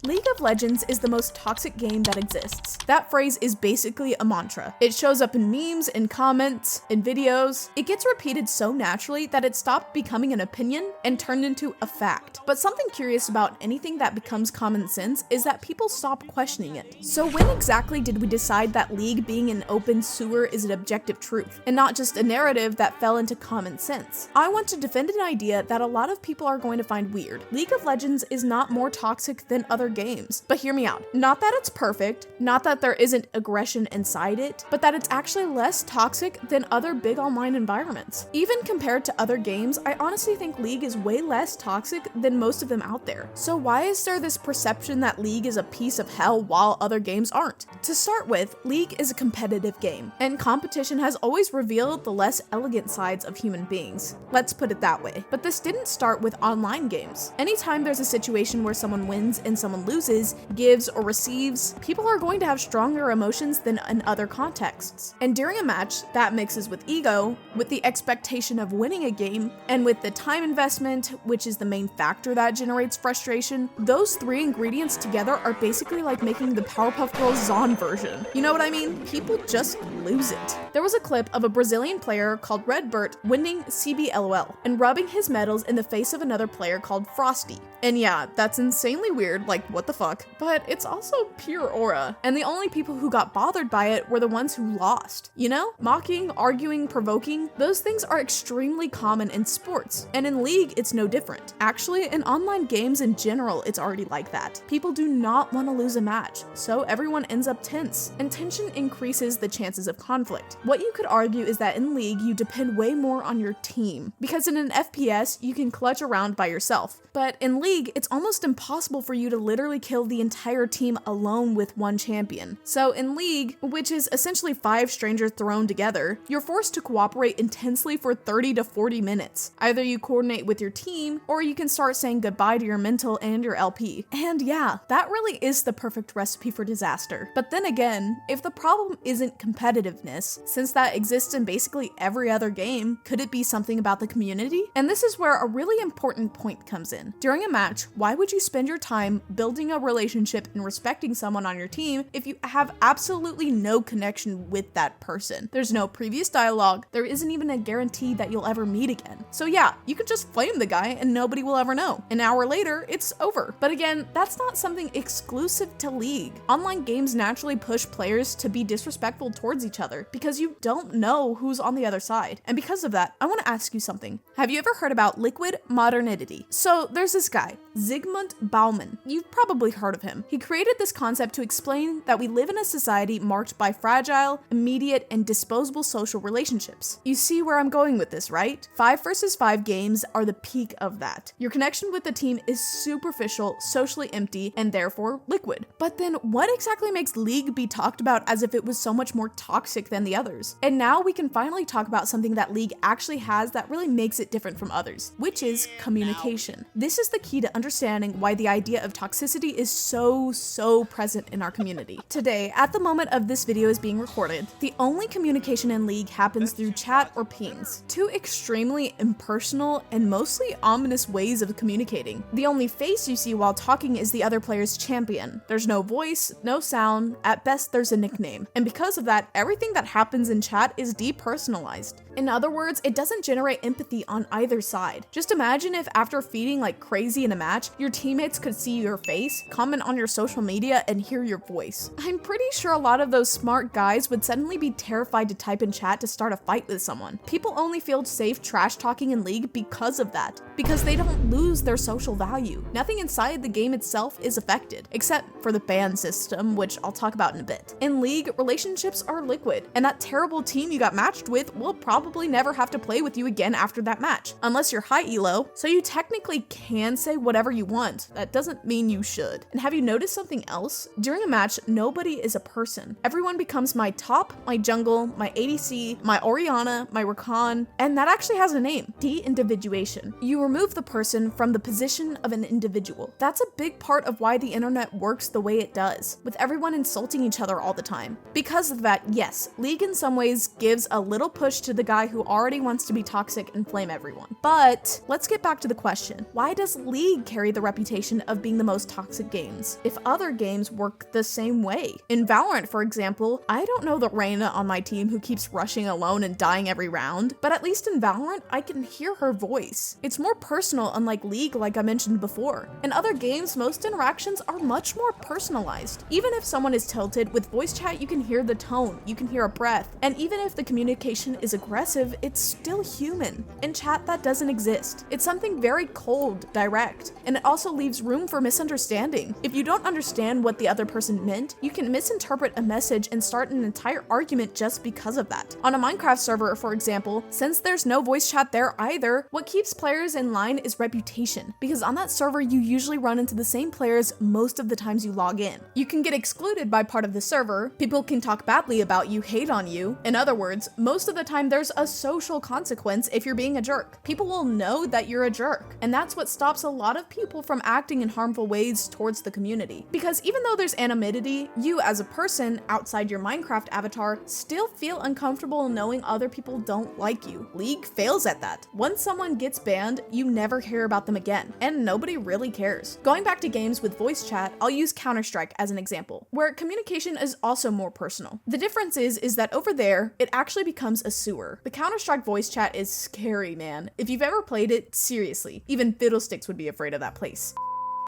League of Legends is the most toxic game that exists. That phrase is basically a mantra. It shows up in memes, in comments, in videos. It gets repeated so naturally that it stopped becoming an opinion and turned into a fact. But something curious about anything that becomes common sense is that people stop questioning it. So when exactly did we decide that League being an open sewer is an objective truth, and not just a narrative that fell into common sense? I want to defend an idea that a lot of people are going to find weird. League of Legends is not more toxic than other games. But hear me out. Not that it's perfect, not that there isn't aggression inside it, but that it's actually less toxic than other big online environments. Even compared to other games, I honestly think League is way less toxic than most of them out there. So why is there this perception that League is a piece of hell while other games aren't? To start with, League is a competitive game, and competition has always revealed the less elegant sides of human beings. Let's put it that way. But this didn't start with online games. Anytime there's a situation where someone wins and someone loses, gives or receives, people are going to have stronger emotions than in other contexts. And during a match, that mixes with ego, with the expectation of winning a game, and with the time investment, which is the main factor that generates frustration. Those three ingredients together are basically like making the Powerpuff Girls Zon version. You know what I mean? People just lose it. There was a clip of a Brazilian player called Redbert winning CBLOL and rubbing his medals in the face of another player called Frosty. And yeah, that's insanely weird, like what the fuck, but it's also pure aura. And the only people who got bothered by it were the ones who lost. You know? Mocking, arguing, provoking, those things are extremely common in sports. And in League, it's no different. Actually, in online games in general, it's already like that. People do not want to lose a match, so everyone ends up tense. And tension increases the chances of conflict. What you could argue is that in League, you depend way more on your team. Because in an FPS, you can clutch around by yourself. But in League, it's almost impossible for you to literally kill the entire team alone with one champion. So in League, which is essentially 5 strangers thrown together, you're forced to cooperate intensely for 30 to 40 minutes. Either you coordinate with your team, or you can start saying goodbye to your mental and your LP. And yeah, that really is the perfect recipe for disaster. But then again, if the problem isn't competitiveness, since that exists in basically every other game, could it be something about the community? And this is where a really important point comes in. During a match, why would you spend your time building a relationship and respecting someone on your team if you have absolutely no connection with that person? There's no previous dialogue, there isn't even a guarantee that you'll ever meet again. So yeah, you could just flame the guy and nobody will ever know. An hour later, it's over. But again, that's not something exclusive to League. Online games naturally push players to be disrespectful towards each other because you don't know who's on the other side. And because of that, I want to ask you something. Have you ever heard about liquid modernity? So there's this guy, Zygmunt Bauman. You've probably heard of him. He created this concept to explain that we live in a society marked by fragile, immediate, and disposable social relationships. You see where I'm going with this, right? 5 versus 5 games are the peak of that. Your connection with the team is superficial, socially empty, and therefore liquid. But then what exactly makes League be talked about as if it was so much more toxic than the others? And now we can finally talk about something that League actually has that really makes it different from others, which is communication. This is the key to understanding why the idea of toxicity is so present in our community. Today, at the moment of this video is being recorded, the only communication in League happens through chat or pings. 2 extremely impersonal and mostly ominous ways of communicating. The only face you see while talking is the other player's champion. There's no voice, no sound, at best there's a nickname. And because of that, everything that happens in chat is depersonalized. In other words, it doesn't generate empathy on either side. Just imagine if after feeding like crazy in a match, your teammates could see your face, comment on your social media, and hear your voice. I'm pretty sure a lot of those smart guys would suddenly be terrified to type in chat to start a fight with someone. People only feel safe trash talking in League because of that, because they don't lose their social value. Nothing inside the game itself is affected, except for the ban system, which I'll talk about in a bit. In League, relationships are liquid, and that terrible team you got matched with will probably never have to play with you again after that match, unless you're high elo, so you technically can say whatever you want. That doesn't mean you should. And have you noticed something else? During a match, nobody is a person. Everyone becomes my top, my jungle, my ADC, my Orianna, my Rakan, and that actually has a name, de-individuation. You remove the person from the position of an individual. That's a big part of why the internet works the way it does, with everyone insulting each other all the time. Because of that, yes, League in some ways gives a little push to the guy who already wants to be toxic and flame everyone. But let's get back to the question. Why does League carry the reputation of being the most toxic games if other games work the same way. In Valorant, for example, I don't know the Reyna on my team who keeps rushing alone and dying every round, but at least in Valorant, I can hear her voice. It's more personal, unlike League, like I mentioned before. In other games, most interactions are much more personalized. Even if someone is tilted, with voice chat you can hear the tone, you can hear a breath, and even if the communication is aggressive, it's still human. In chat, that doesn't exist. It's something very cold, direct, and it also leaves room for misunderstanding. If you don't understand what the other person meant, you can misinterpret a message and start an entire argument just because of that. On a Minecraft server, for example, since there's no voice chat there either, what keeps players in line is reputation, because on that server you usually run into the same players most of the times you log in. You can get excluded by part of the server, people can talk badly about you, hate on you. In other words, most of the time there's a social consequence if you're being a jerk. People will know that you're a jerk, and that's what stops a lot of people from acting in harmful ways towards the community. Because even though there's anonymity, you as a person outside your Minecraft avatar still feel uncomfortable knowing other people don't like you. League fails at that. Once someone gets banned, you never hear about them again, and nobody really cares. Going back to games with voice chat, I'll use Counter-Strike as an example, where communication is also more personal. The difference is that over there, it actually becomes a sewer. The Counter-Strike voice chat is scary, man. If you've ever played it, seriously, even fiddlesticks would be afraid of that place.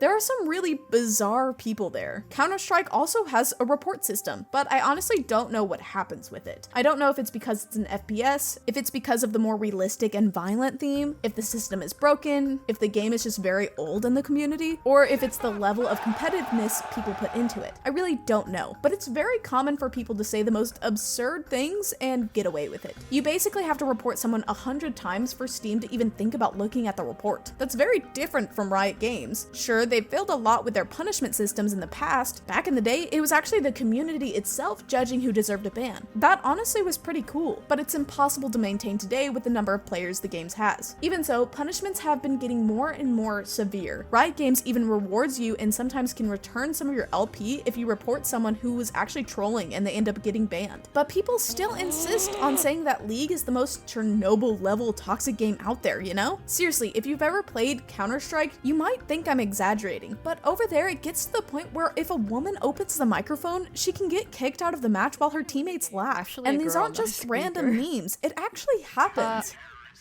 There are some really bizarre people there. Counter-Strike also has a report system, but I honestly don't know what happens with it. I don't know if it's because it's an FPS, if it's because of the more realistic and violent theme, if the system is broken, if the game is just very old in the community, or if it's the level of competitiveness people put into it. I really don't know, but it's very common for people to say the most absurd things and get away with it. You basically have to report someone 100 times for Steam to even think about looking at the report. That's very different from Riot Games. Sure, they've failed a lot with their punishment systems in the past. Back in the day, it was actually the community itself judging who deserved a ban. That honestly was pretty cool, but it's impossible to maintain today with the number of players the games has. Even so, punishments have been getting more and more severe. Riot Games even rewards you and sometimes can return some of your LP if you report someone who was actually trolling and they end up getting banned. But people still insist on saying that League is the most Chernobyl level toxic game out there, you know? Seriously, if you've ever played Counter-Strike, you might think I'm exaggerating, but over there it gets to the point where if a woman opens the microphone, she can get kicked out of the match while her teammates laugh. And these aren't just random memes, it actually happens.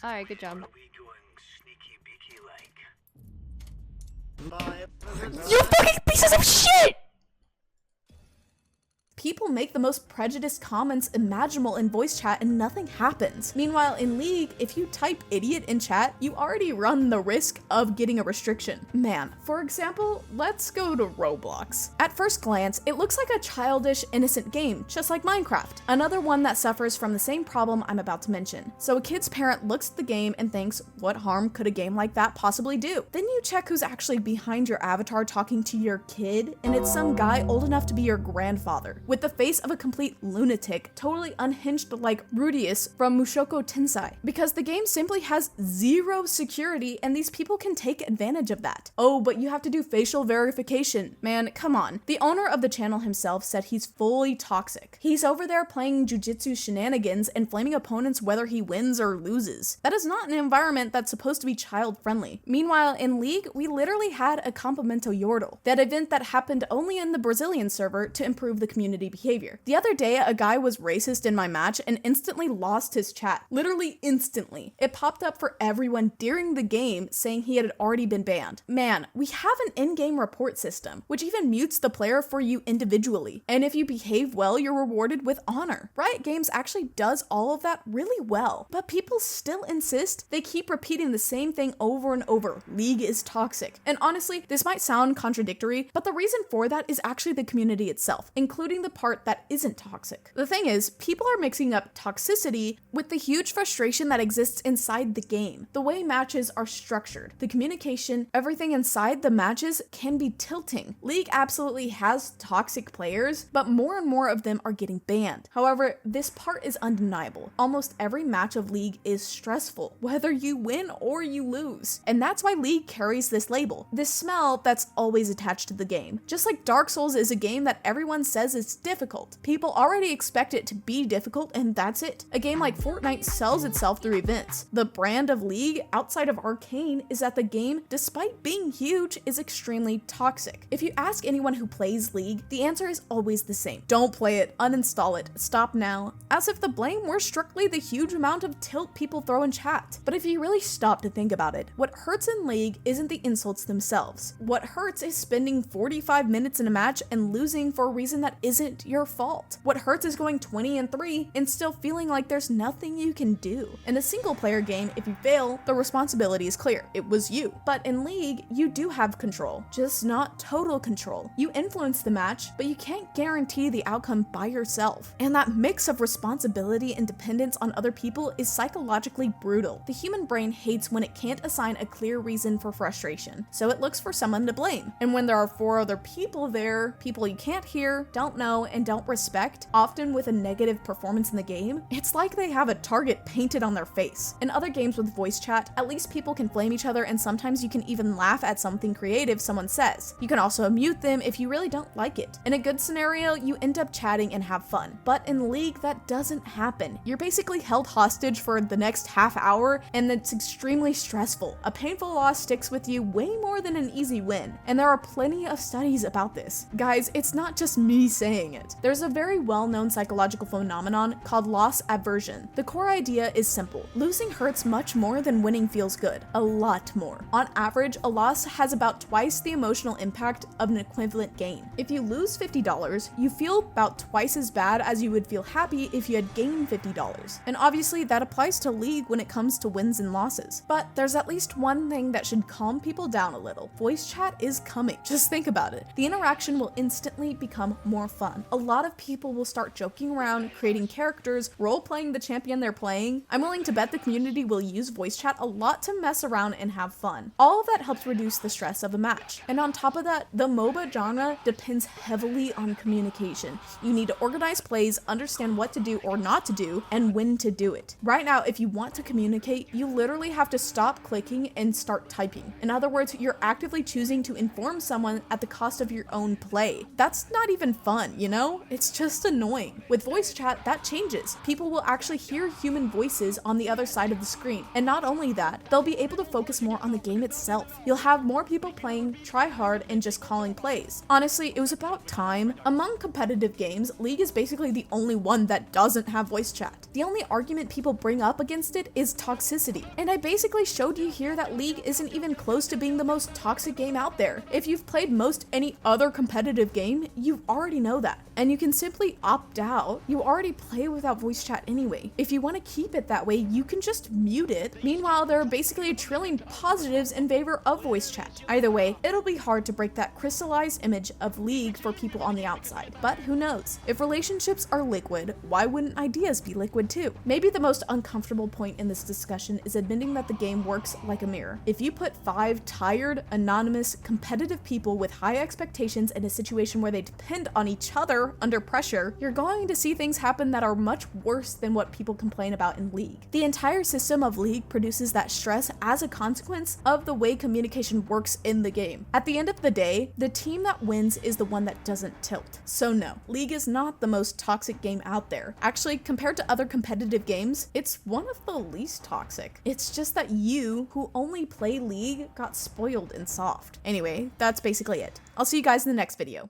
Alright, good job. You fucking pieces of shit! People make the most prejudiced comments imaginable in voice chat and nothing happens. Meanwhile, in League, if you type idiot in chat, you already run the risk of getting a restriction. Man, for example, let's go to Roblox. At first glance, it looks like a childish, innocent game, just like Minecraft. Another one that suffers from the same problem I'm about to mention. So a kid's parent looks at the game and thinks, what harm could a game like that possibly do? Then you check who's actually behind your avatar talking to your kid, and it's some guy old enough to be your grandfather, with the face of a complete lunatic, totally unhinged like Rudius from Mushoku Tensei, because the game simply has zero security and these people can take advantage of that. Oh, but you have to do facial verification. Man, come on. The owner of the channel himself said he's fully toxic. He's over there playing jujitsu shenanigans and flaming opponents whether he wins or loses. That is not an environment that's supposed to be child-friendly. Meanwhile, in League, we literally had a Campamento Yordle, that event that happened only in the Brazilian server to improve the community behavior. The other day, a guy was racist in my match and instantly lost his chat. Literally instantly. It popped up for everyone during the game saying he had already been banned. Man, we have an in-game report system, which even mutes the player for you individually. And if you behave well, you're rewarded with honor. Riot Games actually does all of that really well, but people still insist. They keep repeating the same thing over and over. League is toxic. And honestly, this might sound contradictory, but the reason for that is actually the community itself, including the part that isn't toxic. The thing is, people are mixing up toxicity with the huge frustration that exists inside the game. The way matches are structured, the communication, everything inside the matches can be tilting. League absolutely has toxic players, but more and more of them are getting banned. However, this part is undeniable. Almost every match of League is stressful, whether you win or you lose. And that's why League carries this label, this smell that's always attached to the game. Just like Dark Souls is a game that everyone says is difficult. People already expect it to be difficult, and that's it. A game like Fortnite sells itself through events. The brand of League, outside of Arcane, is that the game, despite being huge, is extremely toxic. If you ask anyone who plays League, the answer is always the same. Don't play it, uninstall it, stop now, as if the blame were strictly the huge amount of tilt people throw in chat. But if you really stop to think about it, what hurts in League isn't the insults themselves. What hurts is spending 45 minutes in a match and losing for a reason that isn't your fault. What hurts is going 20-3 and still feeling like there's nothing you can do. In a single player game, if you fail, the responsibility is clear. It was you. But in League, you do have control, just not total control. You influence the match, but you can't guarantee the outcome by yourself. And that mix of responsibility and dependence on other people is psychologically brutal. The human brain hates when it can't assign a clear reason for frustration, so it looks for someone to blame. And when there are 4 other people there, people you can't hear, don't know, and don't respect, often with a negative performance in the game, it's like they have a target painted on their face. In other games with voice chat, at least people can blame each other, and sometimes you can even laugh at something creative someone says. You can also mute them if you really don't like it. In a good scenario, you end up chatting and have fun. But in League, that doesn't happen. You're basically held hostage for the next half hour, and it's extremely stressful. A painful loss sticks with you way more than an easy win, and there are plenty of studies about this. Guys, it's not just me saying it. There's a very well-known psychological phenomenon called loss aversion. The core idea is simple. Losing hurts much more than winning feels good. A lot more. On average, a loss has about twice the emotional impact of an equivalent gain. If you lose $50, you feel about twice as bad as you would feel happy if you had gained $50. And obviously that applies to League when it comes to wins and losses. But there's at least one thing that should calm people down a little. Voice chat is coming. Just think about it. The interaction will instantly become more fun. A lot of people will start joking around, creating characters, role-playing the champion they're playing. I'm willing to bet the community will use voice chat a lot to mess around and have fun. All of that helps reduce the stress of a match. And on top of that, the MOBA genre depends heavily on communication. You need to organize plays, understand what to do or not to do, and when to do it. Right now, if you want to communicate, you literally have to stop clicking and start typing. In other words, you're actively choosing to inform someone at the cost of your own play. That's not even fun, you know? It's just annoying. With voice chat, that changes. People will actually hear human voices on the other side of the screen. And not only that, they'll be able to focus more on the game itself. You'll have more people playing, try hard, and just calling plays. Honestly, it was about time. Among competitive games, League is basically the only one that doesn't have voice chat. The only argument people bring up against it is toxicity. And I basically showed you here that League isn't even close to being the most toxic game out there. If you've played most any other competitive game, you already know that. And you can simply opt out. You already play without voice chat anyway. If you want to keep it that way, you can just mute it. Meanwhile, there are basically a trillion positives in favor of voice chat. Either way, it'll be hard to break that crystallized image of League for people on the outside. But who knows? If relationships are liquid, why wouldn't ideas be liquid too? Maybe the most uncomfortable point in this discussion is admitting that the game works like a mirror. If you put 5 tired, anonymous, competitive people with high expectations in a situation where they depend on each other under pressure, you're going to see things happen that are much worse than what people complain about in League. The entire system of League produces that stress as a consequence of the way communication works in the game. At the end of the day, the team that wins is the one that doesn't tilt. So no, League is not the most toxic game out there. Actually, compared to other competitive games, it's one of the least toxic. It's just that you, who only play League, got spoiled and soft. Anyway, that's basically it. I'll see you guys in the next video.